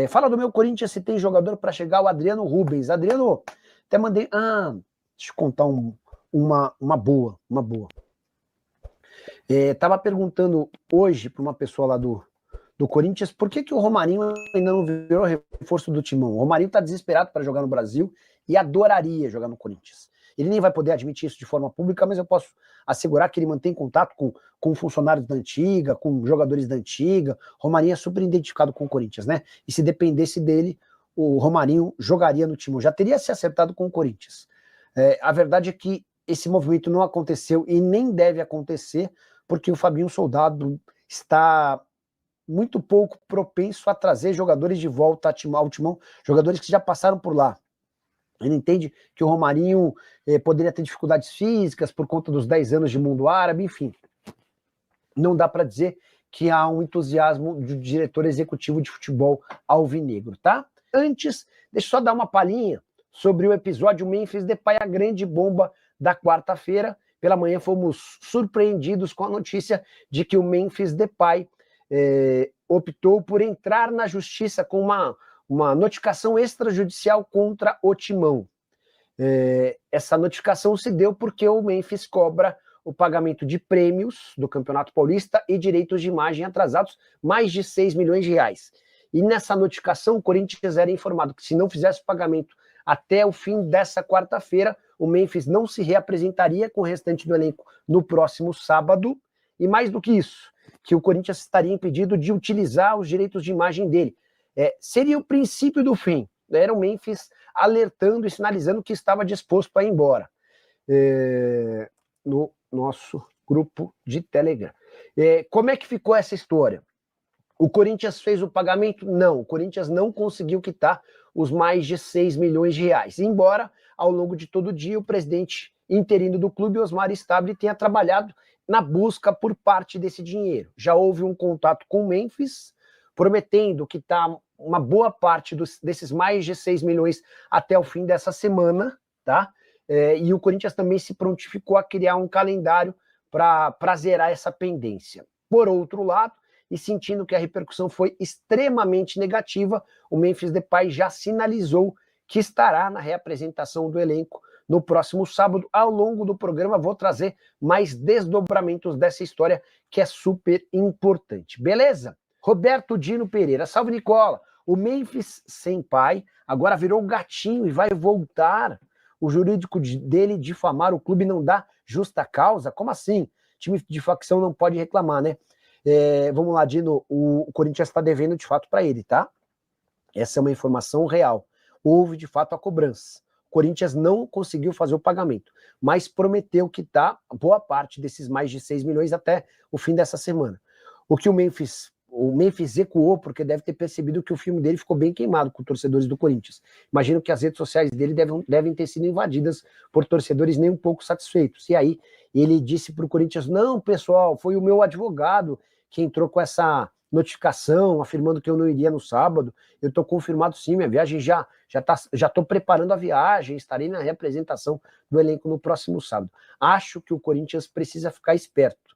Fala do meu Corinthians se tem jogador para chegar, o Adriano Rubens. Adriano, até mandei... deixa eu contar uma boa. Tava perguntando hoje para uma pessoa lá do Corinthians por que o Romarinho ainda não virou reforço do Timão. O Romarinho tá desesperado para jogar no Brasil e adoraria jogar no Corinthians. Ele nem vai poder admitir isso de forma pública, mas eu posso assegurar que ele mantém contato com funcionários da antiga, com jogadores da antiga. Romarinho é super identificado com o Corinthians, né? E se dependesse dele, o Romarinho jogaria no Timão. Já teria se acertado com o Corinthians. A verdade é que esse movimento não aconteceu e nem deve acontecer, porque o Fabinho Soldado está muito pouco propenso a trazer jogadores de volta ao Timão, jogadores que já passaram por lá. Ele entende que o Romarinho poderia ter dificuldades físicas por conta dos 10 anos de mundo árabe, enfim. Não dá para dizer que há um entusiasmo do diretor executivo de futebol alvinegro, tá? Antes, deixa eu só dar uma palhinha sobre o episódio Memphis Depay, a grande bomba da quarta-feira. Pela manhã fomos surpreendidos com a notícia de que o Memphis Depay optou por entrar na justiça com uma notificação extrajudicial contra o Timão. Essa notificação se deu porque o Memphis cobra o pagamento de prêmios do Campeonato Paulista e direitos de imagem atrasados, mais de 6 milhões de reais. E nessa notificação, o Corinthians era informado que se não fizesse o pagamento até o fim dessa quarta-feira, o Memphis não se reapresentaria com o restante do elenco no próximo sábado. E mais do que isso, que o Corinthians estaria impedido de utilizar os direitos de imagem dele. Seria o princípio do fim. Era o Memphis alertando e sinalizando que estava disposto a ir embora. No nosso grupo de Telegram. Como é que ficou essa história? O Corinthians fez o pagamento? Não, o Corinthians não conseguiu quitar os mais de 6 milhões de reais. Embora, ao longo de todo o dia, o presidente interino do clube, Osmar Stabile, tenha trabalhado na busca por parte desse dinheiro. Já houve um contato com o Memphis, prometendo quitar uma boa parte desses mais de 6 milhões até o fim dessa semana, tá? E o Corinthians também se prontificou a criar um calendário para zerar essa pendência. Por outro lado, e sentindo que a repercussão foi extremamente negativa, o Memphis Depay já sinalizou que estará na reapresentação do elenco no próximo sábado. Ao longo do programa vou trazer mais desdobramentos dessa história que é super importante. Beleza? Roberto Dino Pereira, salve Nicola. O Memphis sem pai agora virou gatinho e vai voltar. O jurídico dele difamar o clube não dá justa causa? Como assim? Time de facção não pode reclamar, né? Vamos lá, Dino, o Corinthians está devendo de fato para ele, tá? Essa é uma informação real. Houve de fato a cobrança. O Corinthians não conseguiu fazer o pagamento, mas prometeu quitar boa parte desses mais de 6 milhões até o fim dessa semana. O que o Memphis recuou, porque deve ter percebido que o filme dele ficou bem queimado com torcedores do Corinthians. Imagino que as redes sociais dele devem ter sido invadidas por torcedores nem um pouco satisfeitos. E aí ele disse para o Corinthians, não, pessoal, foi o meu advogado que entrou com essa notificação, afirmando que eu não iria no sábado. Eu estou confirmado sim, minha viagem já estou preparando a viagem, estarei na representação do elenco no próximo sábado. Acho que o Corinthians precisa ficar esperto.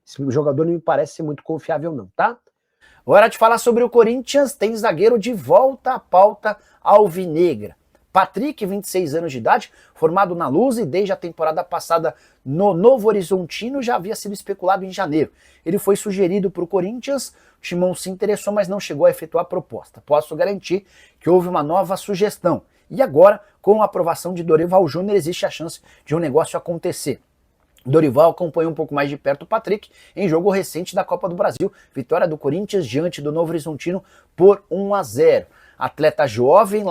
Esse jogador não me parece ser muito confiável não, tá? Hora de falar sobre o Corinthians, tem zagueiro de volta à pauta alvinegra. Patrick, 26 anos de idade, formado na Luz e desde a temporada passada no Novo Horizontino, já havia sido especulado em janeiro. Ele foi sugerido para o Corinthians, o Timão se interessou, mas não chegou a efetuar a proposta. Posso garantir que houve uma nova sugestão. E agora, com a aprovação de Dorival Júnior, existe a chance de um negócio acontecer. Dorival acompanhou um pouco mais de perto o Patrick em jogo recente da Copa do Brasil, vitória do Corinthians diante do Novo Horizontino por 1-0. Atleta jovem,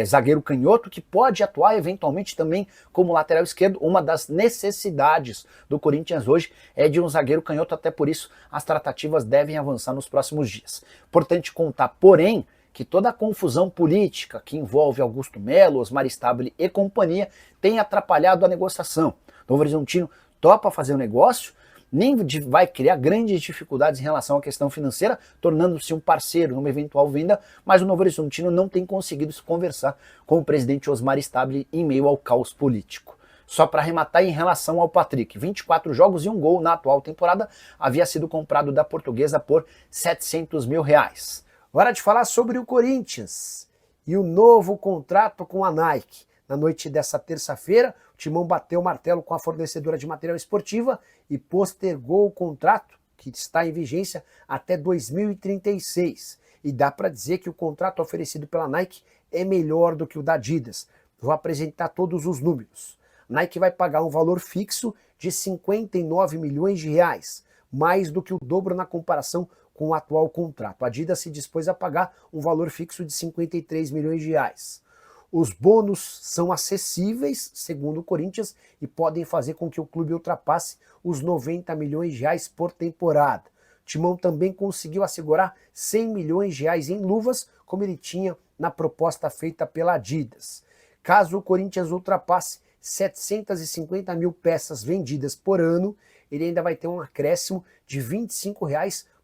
zagueiro canhoto, que pode atuar eventualmente também como lateral esquerdo. Uma das necessidades do Corinthians hoje é de um zagueiro canhoto, até por isso as tratativas devem avançar nos próximos dias. Importante contar, porém, que toda a confusão política que envolve Augusto Melo, Osmar Stabile e companhia tem atrapalhado a negociação. Novo Horizontino topa fazer um negócio, nem vai criar grandes dificuldades em relação à questão financeira, tornando-se um parceiro numa eventual venda, mas o Novo Horizontino não tem conseguido se conversar com o presidente Osmar Stabile em meio ao caos político. Só para arrematar em relação ao Patrick, 24 jogos e 1 gol na atual temporada, havia sido comprado da Portuguesa por 700 mil reais. Hora de falar sobre o Corinthians e o novo contrato com a Nike. Na noite dessa terça-feira, o Timão bateu o martelo com a fornecedora de material esportiva e postergou o contrato, que está em vigência até 2036. E dá para dizer que o contrato oferecido pela Nike é melhor do que o da Adidas. Vou apresentar todos os números. A Nike vai pagar um valor fixo de 59 milhões de reais, mais do que o dobro na comparação com o atual contrato. A Adidas se dispôs a pagar um valor fixo de 53 milhões de reais. Os bônus são acessíveis, segundo o Corinthians, e podem fazer com que o clube ultrapasse os 90 milhões de reais por temporada. O Timão também conseguiu assegurar 100 milhões de reais em luvas, como ele tinha na proposta feita pela Adidas. Caso o Corinthians ultrapasse 750 mil peças vendidas por ano, ele ainda vai ter um acréscimo de R$ 25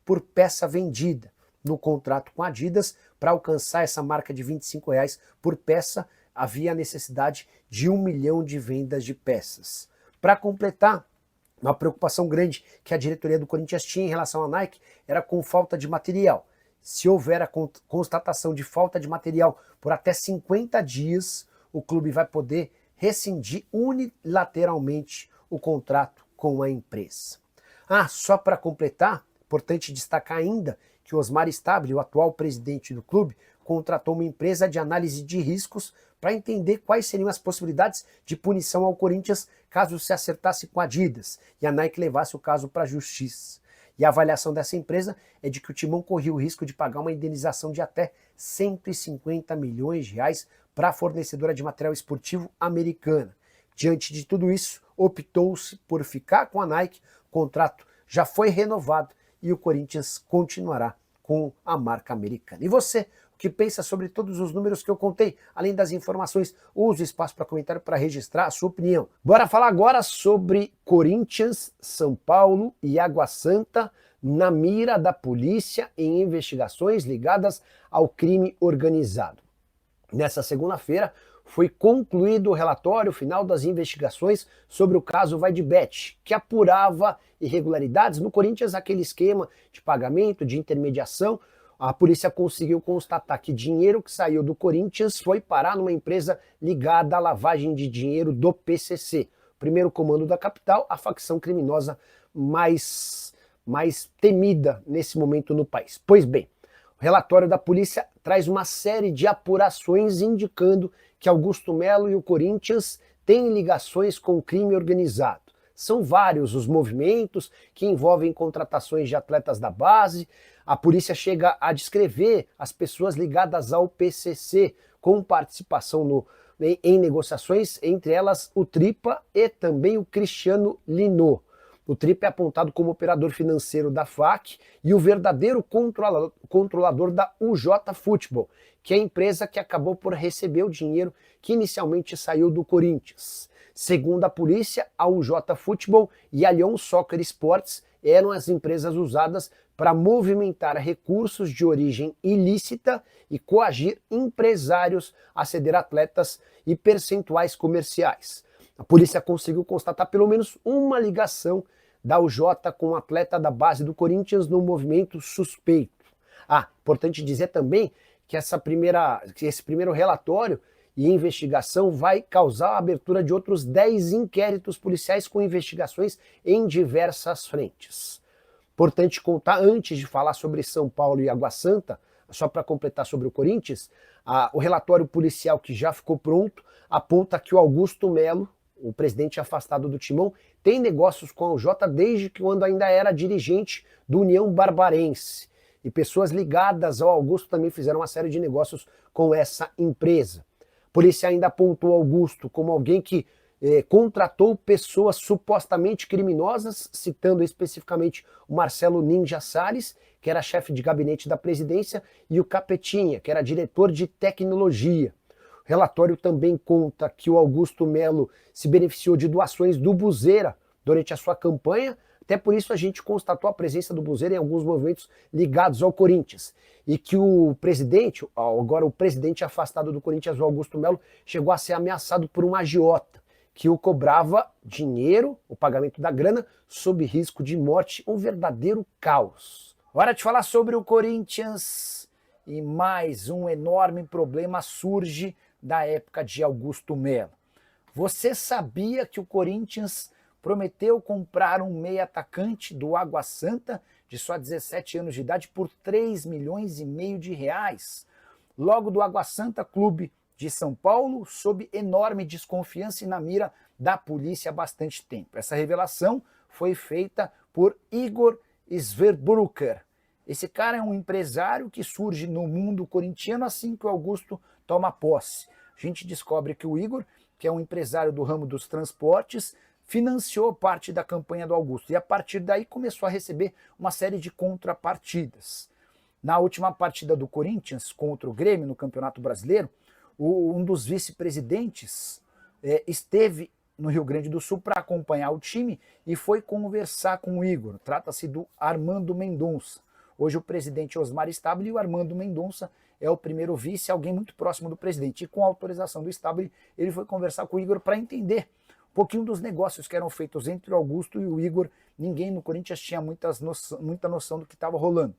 por peça vendida. No contrato com a Adidas, para alcançar essa marca de R$ 25 por peça, havia a necessidade de 1 milhão de vendas de peças. Para completar, uma preocupação grande que a diretoria do Corinthians tinha em relação à Nike era com falta de material. Se houver a constatação de falta de material por até 50 dias, o clube vai poder rescindir unilateralmente o contrato com a empresa. Só para completar, importante destacar ainda que Osmar Stabile, o atual presidente do clube, contratou uma empresa de análise de riscos para entender quais seriam as possibilidades de punição ao Corinthians caso se acertasse com a Adidas e a Nike levasse o caso para a justiça. E a avaliação dessa empresa é de que o Timão corria o risco de pagar uma indenização de até 150 milhões de reais para a fornecedora de material esportivo americana. Diante de tudo isso, optou-se por ficar com a Nike, o contrato já foi renovado e o Corinthians continuará com a marca americana. E você, o que pensa sobre todos os números que eu contei? Além das informações, use o espaço para comentário para registrar a sua opinião. Bora falar agora sobre Corinthians, São Paulo e Água Santa na mira da polícia em investigações ligadas ao crime organizado. Nessa segunda-feira, foi concluído o relatório final das investigações sobre o caso VaideBet, que apurava irregularidades no Corinthians, aquele esquema de pagamento, de intermediação. A polícia conseguiu constatar que dinheiro que saiu do Corinthians foi parar numa empresa ligada à lavagem de dinheiro do PCC, primeiro comando da capital, a facção criminosa mais temida nesse momento no país. Pois bem, o relatório da polícia traz uma série de apurações indicando que Augusto Melo e o Corinthians têm ligações com o crime organizado. São vários os movimentos que envolvem contratações de atletas da base. A polícia chega a descrever as pessoas ligadas ao PCC com participação em negociações, entre elas o Tripa e também o Cristiano Linot. O Tripa é apontado como operador financeiro da FAC e o verdadeiro controlador da UJ Futebol, que é a empresa que acabou por receber o dinheiro que inicialmente saiu do Corinthians. Segundo a polícia, a UJ Futebol e a Lyon Soccer Sports eram as empresas usadas para movimentar recursos de origem ilícita e coagir empresários a ceder atletas e percentuais comerciais. A polícia conseguiu constatar pelo menos uma ligação da UJ com um atleta da base do Corinthians no movimento suspeito. Importante dizer também que esse primeiro relatório e investigação vai causar a abertura de outros 10 inquéritos policiais com investigações em diversas frentes. Importante contar, antes de falar sobre São Paulo e Água Santa, só para completar sobre o Corinthians, o relatório policial que já ficou pronto aponta que o Augusto Melo, o presidente afastado do Timão, tem negócios com a UJ desde quando ainda era dirigente do União Barbarense. E pessoas ligadas ao Augusto também fizeram uma série de negócios com essa empresa. A polícia ainda apontou Augusto como alguém que contratou pessoas supostamente criminosas, citando especificamente o Marcelo Ninja Salles, que era chefe de gabinete da presidência, e o Capetinha, que era diretor de tecnologia. O relatório também conta que o Augusto Melo se beneficiou de doações do Buzeira durante a sua campanha, até por isso a gente constatou a presença do Buzeira em alguns movimentos ligados ao Corinthians. E que o presidente, agora o presidente afastado do Corinthians, o Augusto Melo, chegou a ser ameaçado por um agiota, que o cobrava dinheiro, o pagamento da grana, sob risco de morte, um verdadeiro caos. Hora de falar sobre o Corinthians e mais um enorme problema surge da época de Augusto Melo. Você sabia que o Corinthians prometeu comprar um meia atacante do Água Santa, de só 17 anos de idade, por 3 milhões e meio de reais? Logo do Água Santa, clube de São Paulo, sob enorme desconfiança e na mira da polícia há bastante tempo. Essa revelação foi feita por Igor Sverbrucker. Esse cara é um empresário que surge no mundo corintiano assim que o Augusto toma posse. A gente descobre que o Igor, que é um empresário do ramo dos transportes, financiou parte da campanha do Augusto e a partir daí começou a receber uma série de contrapartidas. Na última partida do Corinthians contra o Grêmio no Campeonato Brasileiro, um dos vice-presidentes esteve no Rio Grande do Sul para acompanhar o time e foi conversar com o Igor. Trata-se do Armando Mendonça. Hoje o presidente Osmar Stabile e o Armando Mendonça é o primeiro vice, alguém muito próximo do presidente. E com a autorização do Stabile, ele foi conversar com o Igor para entender um pouquinho dos negócios que eram feitos entre o Augusto e o Igor. Ninguém no Corinthians tinha muita noção do que estava rolando.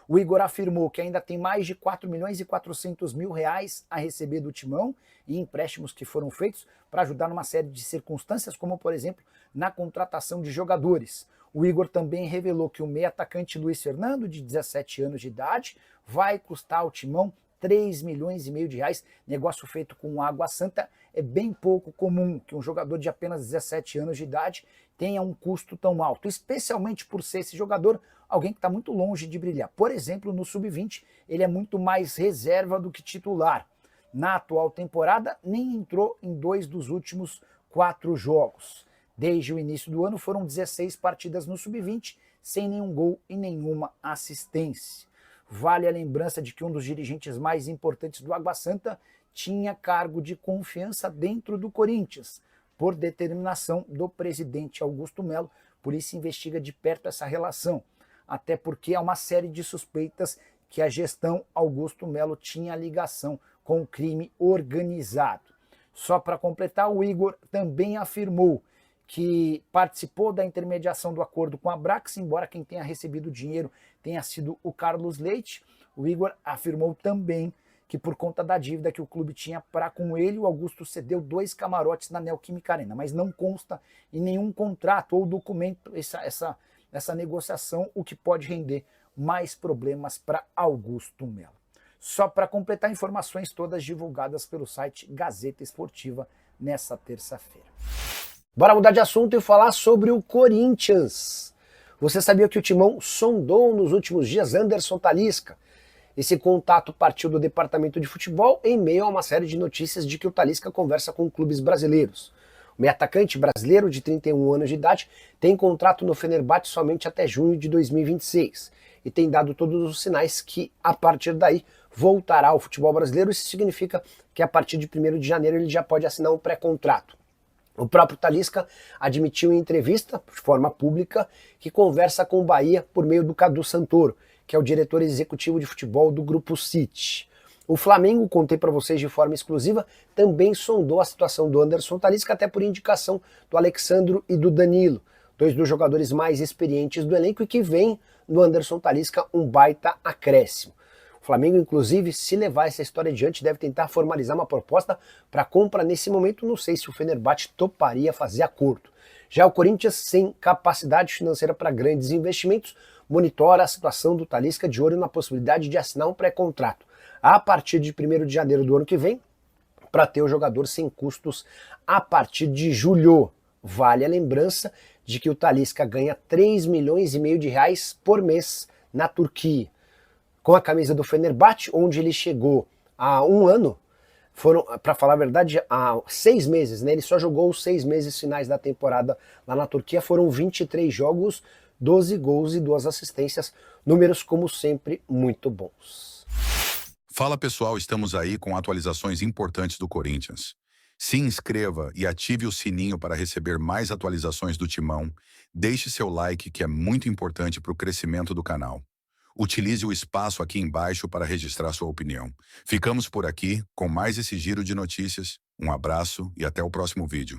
O Igor afirmou que ainda tem mais de 4 milhões e 400 mil reais a receber do Timão e empréstimos que foram feitos para ajudar numa série de circunstâncias, como, por exemplo, na contratação de jogadores. O Igor também revelou que o meio atacante Luiz Fernando, de 17 anos de idade, vai custar ao Timão 3 milhões e meio de reais, negócio feito com Água Santa. É bem pouco comum que um jogador de apenas 17 anos de idade tenha um custo tão alto, especialmente por ser esse jogador alguém que está muito longe de brilhar. Por exemplo, no Sub-20, ele é muito mais reserva do que titular. Na atual temporada, nem entrou em 2 dos últimos 4 jogos. Desde o início do ano, foram 16 partidas no Sub-20, sem nenhum gol e nenhuma assistência. Vale a lembrança de que um dos dirigentes mais importantes do Água Santa tinha cargo de confiança dentro do Corinthians, por determinação do presidente Augusto Melo, por isso investiga de perto essa relação. Até porque há uma série de suspeitas que a gestão Augusto Melo tinha ligação com o crime organizado. Só para completar, o Igor também afirmou que participou da intermediação do acordo com a Brax, embora quem tenha recebido o dinheiro tenha sido o Carlos Leite. O Igor afirmou também que por conta da dívida que o clube tinha para com ele, o Augusto cedeu 2 camarotes na Neoquímica Arena, mas não consta em nenhum contrato ou documento essa negociação, o que pode render mais problemas para Augusto Melo. Só para completar, informações todas divulgadas pelo site Gazeta Esportiva nessa terça-feira. Bora mudar de assunto e falar sobre o Corinthians. Você sabia que o Timão sondou nos últimos dias Anderson Talisca? Esse contato partiu do departamento de futebol em meio a uma série de notícias de que o Talisca conversa com clubes brasileiros. O meio-atacante brasileiro de 31 anos de idade tem contrato no Fenerbahçe somente até junho de 2026 e tem dado todos os sinais que, a partir daí, voltará ao futebol brasileiro. Isso significa que a partir de 1º de janeiro ele já pode assinar um pré-contrato. O próprio Talisca admitiu em entrevista, de forma pública, que conversa com o Bahia por meio do Cadu Santoro, que é o diretor executivo de futebol do Grupo City. O Flamengo, contei para vocês de forma exclusiva, também sondou a situação do Anderson Talisca, até por indicação do Alexandro e do Danilo, 2 dos jogadores mais experientes do elenco e que vem no Anderson Talisca um baita acréscimo. O Flamengo, inclusive, se levar essa história adiante, deve tentar formalizar uma proposta para compra nesse momento. Não sei se o Fenerbahçe toparia fazer acordo. Já o Corinthians, sem capacidade financeira para grandes investimentos, monitora a situação do Talisca de olho na possibilidade de assinar um pré-contrato a partir de 1º de janeiro do ano que vem, para ter o jogador sem custos a partir de julho. Vale a lembrança de que o Talisca ganha 3 milhões e meio de reais por mês na Turquia. Com a camisa do Fenerbahçe, onde ele chegou há um ano, foram, para falar a verdade, há 6 meses, né? Ele só jogou os 6 meses finais da temporada lá na Turquia, foram 23 jogos, 12 gols e 2 assistências, números como sempre muito bons. Fala pessoal, estamos aí com atualizações importantes do Corinthians. Se inscreva e ative o sininho para receber mais atualizações do Timão. Deixe seu like, que é muito importante para o crescimento do canal. Utilize o espaço aqui embaixo para registrar sua opinião. Ficamos por aqui com mais esse giro de notícias. Um abraço e até o próximo vídeo.